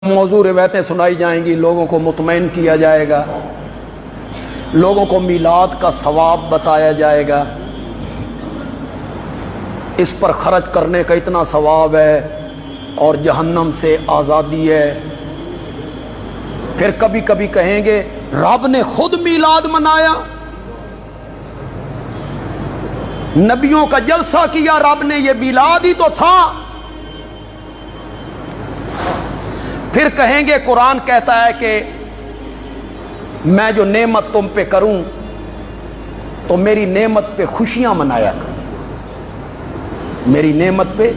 موضوع روایتیں سنائی جائیں گی، لوگوں کو مطمئن کیا جائے گا، لوگوں کو میلاد کا ثواب بتایا جائے گا، اس پر خرچ کرنے کا اتنا ثواب ہے اور جہنم سے آزادی ہے۔ پھر کبھی کبھی کہیں گے رب نے خود میلاد منایا، نبیوں کا جلسہ کیا رب نے، یہ میلاد ہی تو تھا۔ پھر کہیں گے قرآن کہتا ہے کہ میں جو نعمت تم پہ کروں تو میری نعمت پہ خوشیاں منایا کرو، میری نعمت پہ،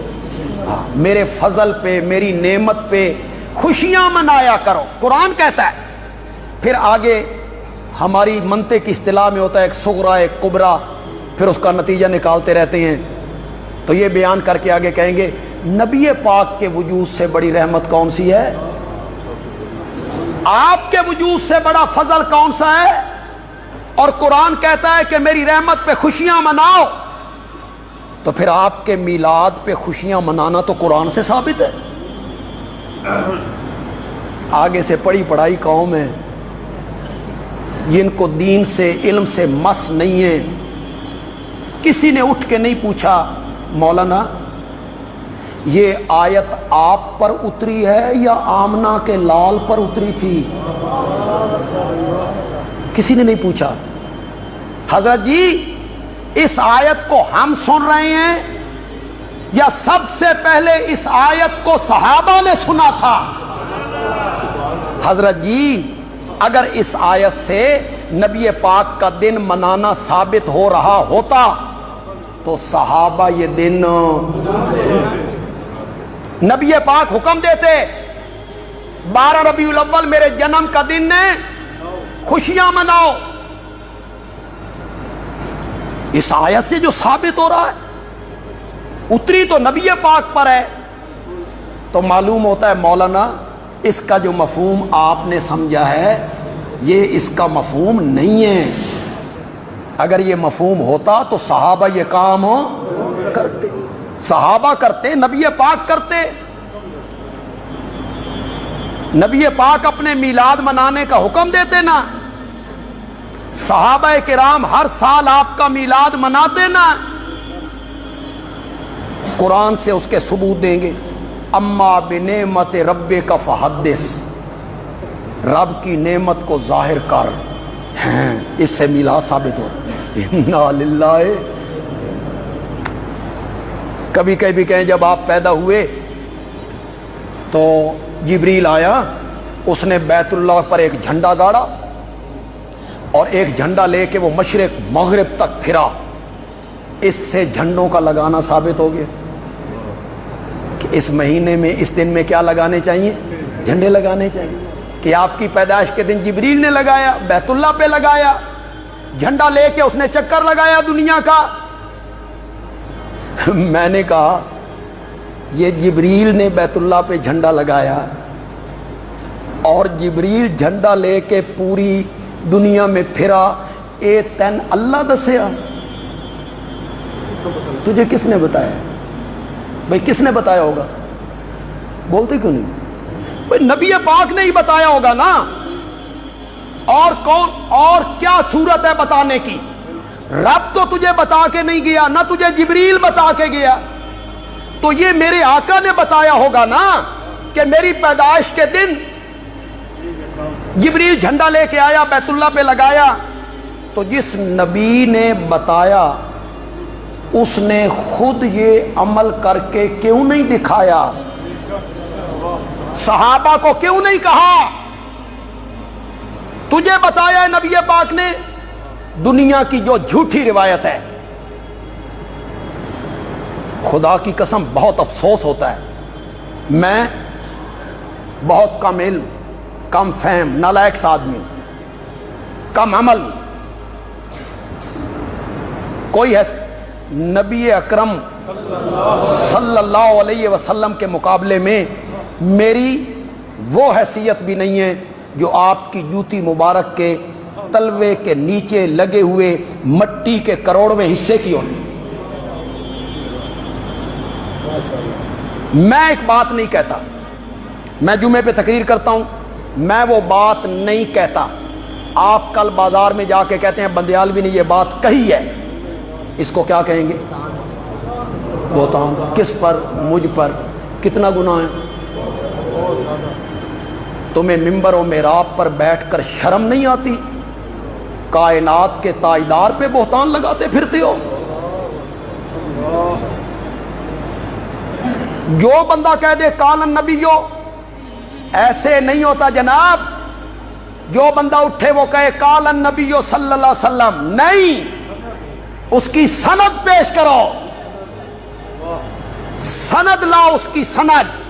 میرے فضل پہ، میری نعمت پہ خوشیاں منایا کرو، قرآن کہتا ہے۔ پھر آگے ہماری منطق کی اصطلاح میں ہوتا ہے ایک صغرا ایک کبرا، پھر اس کا نتیجہ نکالتے رہتے ہیں۔ تو یہ بیان کر کے آگے کہیں گے نبی پاک کے وجود سے بڑی رحمت کون سی ہے، آپ کے وجود سے بڑا فضل کون سا ہے، اور قرآن کہتا ہے کہ میری رحمت پہ خوشیاں مناؤ، تو پھر آپ کے میلاد پہ خوشیاں منانا تو قرآن سے ثابت ہے۔ آگے سے پڑھی پڑھائی قوم ہے، جن کو دین سے علم سے مس نہیں ہے۔ کسی نے اٹھ کے نہیں پوچھا مولانا یہ آیت آپ پر اتری ہے یا آمنہ کے لال پر اتری تھی، کسی نے نہیں پوچھا۔ حضرت جی اس آیت کو ہم سن رہے ہیں یا سب سے پہلے اس آیت کو صحابہ نے سنا تھا؟ حضرت جی اگر اس آیت سے نبی پاک کا دن منانا ثابت ہو رہا ہوتا تو صحابہ یہ دن، نبی پاک حکم دیتے 12 ربیع الاول میرے جنم کا دن ہے، خوشیاں مناؤ۔ اس آیت سے جو ثابت ہو رہا ہے اتری تو نبی پاک پر ہے، تو معلوم ہوتا ہے مولانا اس کا جو مفہوم آپ نے سمجھا ہے یہ اس کا مفہوم نہیں ہے۔ اگر یہ مفہوم ہوتا تو صحابہ یہ کام کرتے، صحابہ کرتے، نبی پاک کرتے۔ نبی پاک اپنے میلاد منانے کا حکم دیتے نا، صحابہ کرام ہر سال آپ کا میلاد مناتے نا، قرآن سے اس کے ثبوت دیں گے۔ اما بنعمت ربک فحدث، رب کی نعمت کو ظاہر کر، ہیں اس سے میلاد ثابت ہو۔ انا للہ، کبھی کبھی کہیں جب آپ پیدا ہوئے تو جبریل آیا، اس نے بیت اللہ پر ایک جھنڈا گاڑا اور ایک جھنڈا لے کے وہ مشرق مغرب تک پھرا، اس سے جھنڈوں کا لگانا ثابت ہو گیا کہ اس مہینے میں اس دن میں کیا لگانے چاہیے، جھنڈے لگانے چاہیے۔ کہ آپ کی پیدائش کے دن جبریل نے لگایا، بیت اللہ پہ لگایا، جھنڈا لے کے اس نے چکر لگایا دنیا کا۔ میں نے کہا یہ جبریل نے بیت اللہ پہ جھنڈا لگایا اور جبریل جھنڈا لے کے پوری دنیا میں پھرا، اے تین اللہ دسیا، تجھے کس نے بتایا؟ بھئی کس نے بتایا ہوگا؟ بولتے کیوں نہیں؟ بھئی نبی پاک نے ہی بتایا ہوگا نا، اور کون اور کیا صورت ہے بتانے کی؟ رب تو تجھے بتا کے نہیں گیا، نہ تجھے جبریل بتا کے گیا، تو یہ میرے آقا نے بتایا ہوگا نا کہ میری پیدائش کے دن جبریل جھنڈا لے کے آیا، بیت اللہ پہ لگایا۔ تو جس نبی نے بتایا اس نے خود یہ عمل کر کے کیوں نہیں دکھایا؟ صحابہ کو کیوں نہیں کہا تجھے بتایا ہے نبی پاک نے؟ دنیا کی جو جھوٹی روایت ہے، خدا کی قسم بہت افسوس ہوتا ہے، میں بہت کم علم، کم فہم، نالائق آدمی ہوں، کم عمل ہوں۔ کوئی ہے نبی اکرم صلی اللہ علیہ وسلم کے مقابلے میں میری وہ حیثیت بھی نہیں ہے جو آپ کی جوتی مبارک کے تلوے کے نیچے لگے ہوئے مٹی کے کروڑویں حصے کی ہوتی۔ میں ایک بات نہیں کہتا، میں جمعے پہ تقریر کرتا ہوں، میں وہ بات نہیں کہتا، آپ کل بازار میں جا کے کہتے ہیں بندیالوی نے یہ بات کہی ہے، اس کو کیا کہیں گے؟ بہتان۔ کس پر؟ مجھ پر۔ کتنا گناہ ہے؟ تمہیں ممبر و محراب پر بیٹھ کر شرم نہیں آتی؟ کائنات کے تاجدار پہ بہتان لگاتے پھرتے ہو۔ جو بندہ کہہ دے قال النبیو، ایسے نہیں ہوتا جناب۔ جو بندہ اٹھے وہ کہے قال النبیو صلی اللہ علیہ وسلم، نہیں، اس کی سند پیش کرو، سند لاؤ، اس کی سند۔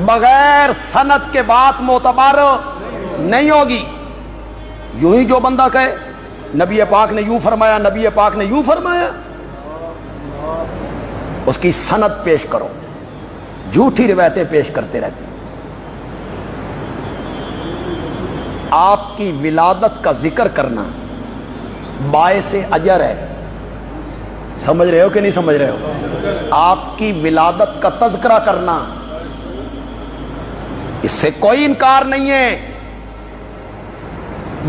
بغیر سند کے بات معتبر نہیں ہوگی۔ یوں ہی جو بندہ کہے نبی پاک نے یوں فرمایا، نبی پاک نے یوں فرمایا، اس کی سند پیش کرو۔ جھوٹی روایتیں پیش کرتے رہتے ہیں۔ آپ کی ولادت کا ذکر کرنا باعث اجر ہے، سمجھ رہے ہو کہ نہیں سمجھ رہے ہو؟ آپ کی ولادت کا تذکرہ کرنا، اس سے کوئی انکار نہیں ہے۔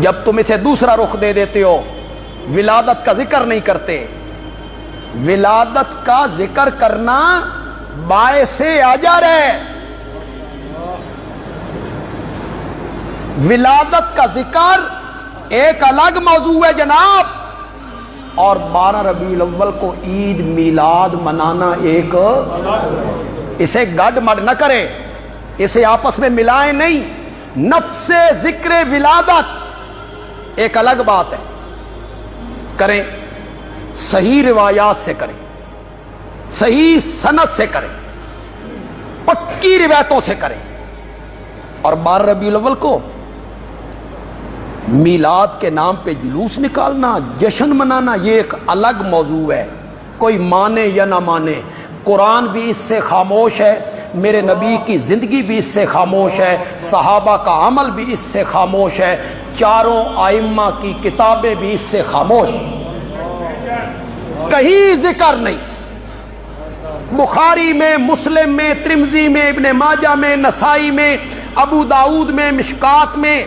جب تم اسے دوسرا رخ دے دیتے ہو، ولادت کا ذکر نہیں کرتے، ولادت کا ذکر کرنا باعث اجر ہے۔ ولادت کا ذکر ایک الگ موضوع ہے جناب، اور 12 ربیع الاول کو عید میلاد منانا ایک، اسے گڈ مڈ نہ کرے، اسے آپس میں ملائیں نہیں۔ نفس ذکر ولادت ایک الگ بات ہے، کریں، صحیح روایات سے کریں، صحیح سند سے کریں، پکی روایتوں سے کریں۔ اور 12 ربیع الاول کو میلاد کے نام پہ جلوس نکالنا، جشن منانا، یہ ایک الگ موضوع ہے، کوئی مانے یا نہ مانے۔ قرآن بھی اس سے خاموش ہے، میرے نبی کی زندگی بھی اس سے خاموش ہے، صحابہ کا عمل بھی اس سے خاموش ہے، چاروں ائمہ کی کتابیں بھی اس سے خاموش، کہیں ذکر نہیں۔ بخاری میں، مسلم میں، ترمذی میں، ابن ماجہ میں، نسائی میں، ابو داؤد میں، مشکات میں،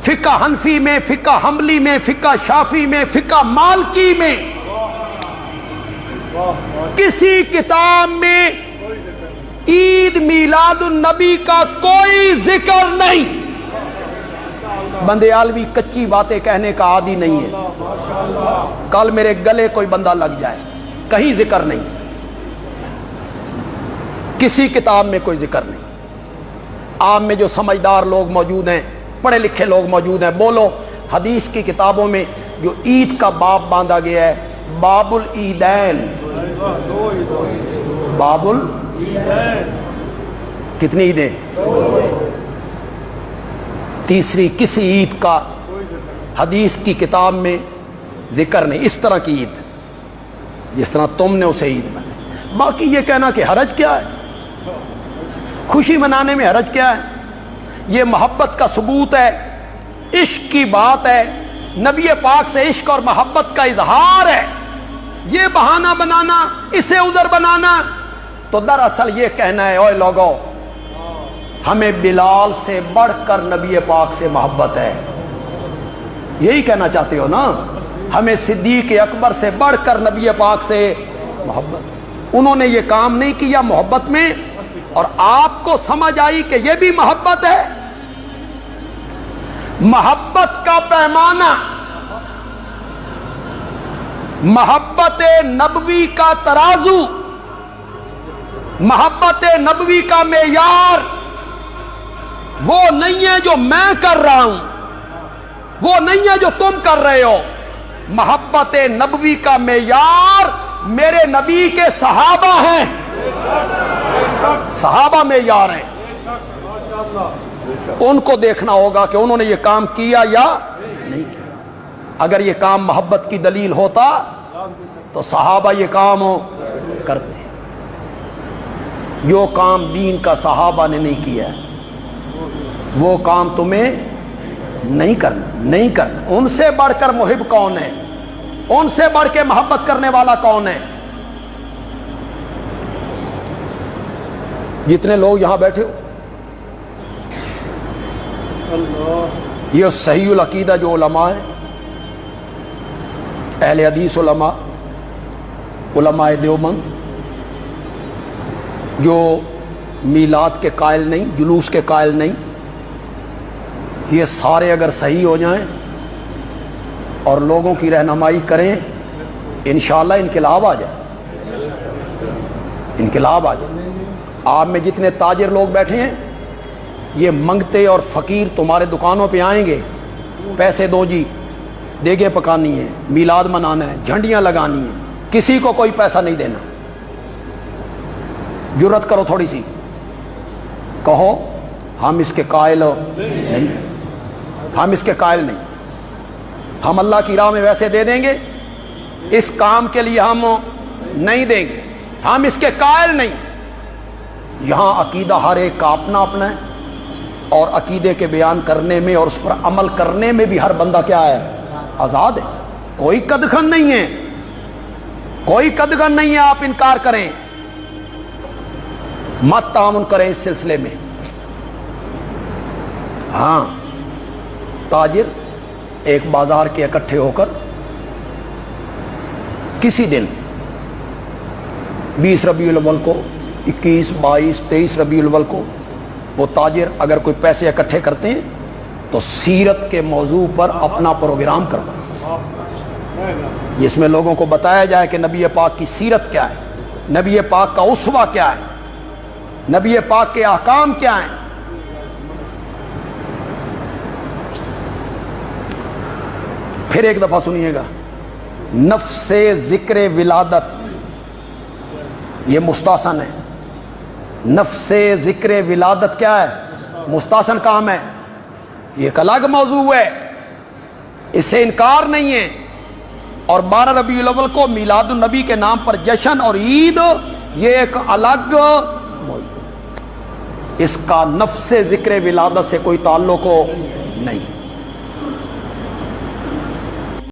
فقہ حنفی میں، فقہ حنبلی میں، فقہ شافعی میں، فقہ مالکی میں، کسی کتاب میں عید میلاد النبی کا کوئی ذکر نہیں۔ بندیالوی کچی باتیں کہنے کا عادی نہیں ہے، کل میرے گلے کوئی بندہ لگ جائے، کہیں ذکر نہیں، کسی کتاب میں کوئی ذکر نہیں۔ آپ میں جو سمجھدار لوگ موجود ہیں، پڑھے لکھے لوگ موجود ہیں، بولو حدیث کی کتابوں میں جو عید کا باب باندھا گیا ہے، باب العیدین، باب العیدین، کتنی عیدیں؟ تیسری کسی عید کا حدیث کی کتاب میں ذکر نہیں، اس طرح کی عید جس طرح تم نے اسے عید بنائی۔ باقی یہ کہنا کہ حرج کیا ہے، خوشی منانے میں حرج کیا ہے؟ یہ محبت کا ثبوت ہے، عشق کی بات ہے، نبی پاک سے عشق اور محبت کا اظہار ہے۔ یہ بہانہ بنانا، اسے عذر بنانا، تو دراصل یہ کہنا ہے اوے لوگو، ہمیں بلال سے بڑھ کر نبی پاک سے محبت ہے، یہی کہنا چاہتے ہو نا؟ ہمیں صدیق اکبر سے بڑھ کر نبی پاک سے محبت۔ انہوں نے یہ کام نہیں کیا محبت میں، اور آپ کو سمجھ آئی کہ یہ بھی محبت ہے۔ محبت کا پیمانہ، محبت نبوی کا ترازو، محبت نبوی کا معیار وہ نہیں ہے جو میں کر رہا ہوں، وہ نہیں ہے جو تم کر رہے ہو۔ محبت نبوی کا معیار میرے نبی کے صحابہ ہیں، صحابہ معیار ہیں، ان کو دیکھنا ہوگا کہ انہوں نے یہ کام کیا یا نہیں کیا۔ اگر یہ کام محبت کی دلیل ہوتا تو صحابہ یہ کام کرتے، جو کام دین کا صحابہ نے نہیں کیا وہ کام تمہیں نہیں کرنا، نہیں کرنا۔ ان سے بڑھ کر محب کون ہے؟ ان سے بڑھ کے محبت کرنے والا کون ہے؟ جتنے لوگ یہاں بیٹھے ہو، یہ صحیح العقیدہ جو علماء ہیں، اہل حدیث علماء، علماء دیوبند، جو میلاد کے قائل نہیں، جلوس کے قائل نہیں، یہ سارے اگر صحیح ہو جائیں اور لوگوں کی رہنمائی کریں، انشاءاللہ انقلاب آ جائے، انقلاب آ جائے۔ آپ میں جتنے تاجر لوگ بیٹھے ہیں، یہ منگتے اور فقیر تمہارے دکانوں پہ آئیں گے، پیسے دو جی، دیگیں پکانی ہیں، میلاد منانا ہے، جھنڈیاں لگانی ہیں، کسی کو کوئی پیسہ نہیں دینا۔ جرت کرو تھوڑی سی، کہو ہم اس کے قائل نہیں، ہم اس کے قائل نہیں، ہم اللہ کی راہ میں ویسے دے دیں گے، اس کام کے لیے ہم نہیں دیں گے، ہم اس کے قائل نہیں۔ یہاں عقیدہ ہر ایک کا اپنا اپنا ہے، اور عقیدے کے بیان کرنے میں اور اس پر عمل کرنے میں بھی ہر بندہ کیا ہے؟ آزاد ہے، کوئی قدغن نہیں ہے، کوئی قدغن نہیں ہے۔ آپ انکار کریں، مت تعاون کریں اس سلسلے میں۔ ہاں، تاجر ایک بازار کے اکٹھے ہو کر کسی دن 20 ربیع الاول کو، 21، 22، 23 ربیع الاول کو وہ تاجر اگر کوئی پیسے اکٹھے کرتے ہیں تو سیرت کے موضوع پر اپنا پروگرام کرنا، جس میں لوگوں کو بتایا جائے کہ نبی پاک کی سیرت کیا ہے، نبی پاک کا اسوہ کیا ہے، نبی پاک کے احکام کیا ہیں۔ پھر ایک دفعہ سنیے گا، نفس ذکر ولادت، یہ مستحسن ہے۔ نفس ذکر ولادت کیا ہے؟ مستحسن کام ہے، یہ ایک الگ موضوع ہے، اس سے انکار نہیں ہے۔ اور 12 ربیع الاول کو میلاد النبی کے نام پر جشن اور عید، یہ ایک الگ موضوع، اس کا نفس ذکر ولادت سے کوئی تعلق نہیں۔